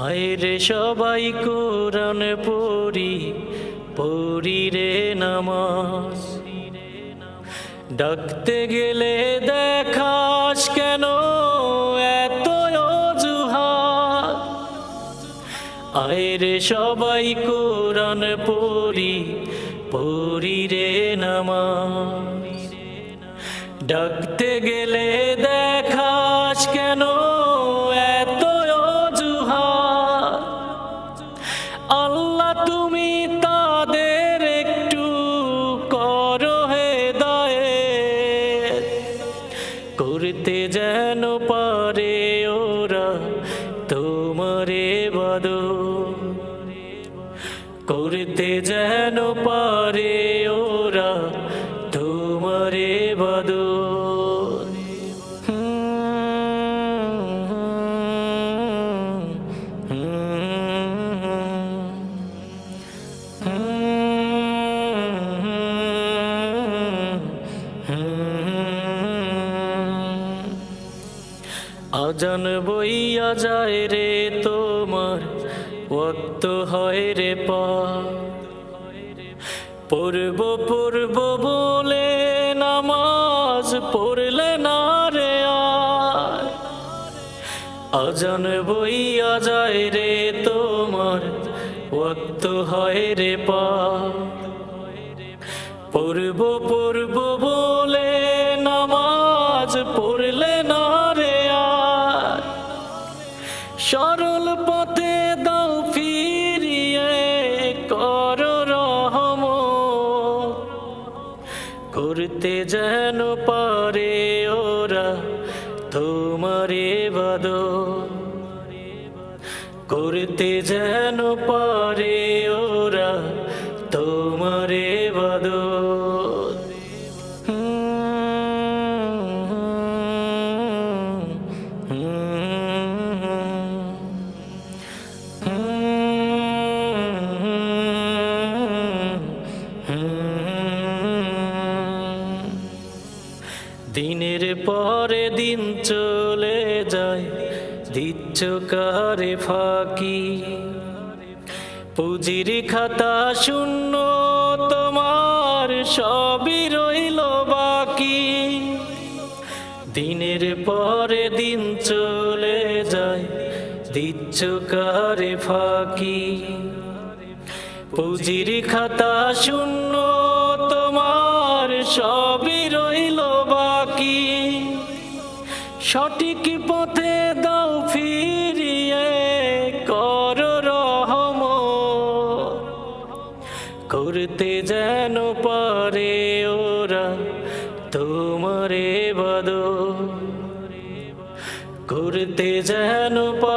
আয়রে সবাই কোরআন পড়ি, পড়ি রে নামাজ। ডাকতে গেলে দেখাস কেন এত অজুহাত। আয়রে সবাই কোরআন পড়ি, পড়ি রে নামাজ। ডাকতে গেলে দেখাস কেন এত অজুহাত। আল্লাহ তুমি তাদের একটু করো হেদায়েত, করতে যেন পারে ওরা তোমার ইবাদত, করতে যেন পারে ওরা তোমার ইবাদত। আজান বইয়া যায় রে তোমার, ওয়াক্ত হয় রে পার। পড়ব পড়ব বলে নামাজ পড়লে না রে আর। আজান বইয়া যায় রে তোমার, ওয়াক্ত হয় রে পার। পড়ব পড়ব বলে নামাজ পড়লে না রে আর। সরল পথে দাও ফিরিয়ে করো রহমত, করতে যেন পারে ওরা তোমার ইবাদত, করতে যেন পারে ওরা তোমার ইবাদত। দিনের পরে দিন চলে যায়, দিচ্ছ কারে ফাঁকি। পুঁজির খাতা শূন্য তোমার, সবই রইল বাকি। দিনের পরে দিন চলে যায়, দিচ্ছ কারে ফাঁকি। পুঁজির খাতা শূন্য তোমার, সবই রইল বাকি। সঠিক পথে দাও ফিরিয়ে করো রহমত, করতে যেন পারে ওরা তোমার ইবাদত, করতে যেন পারে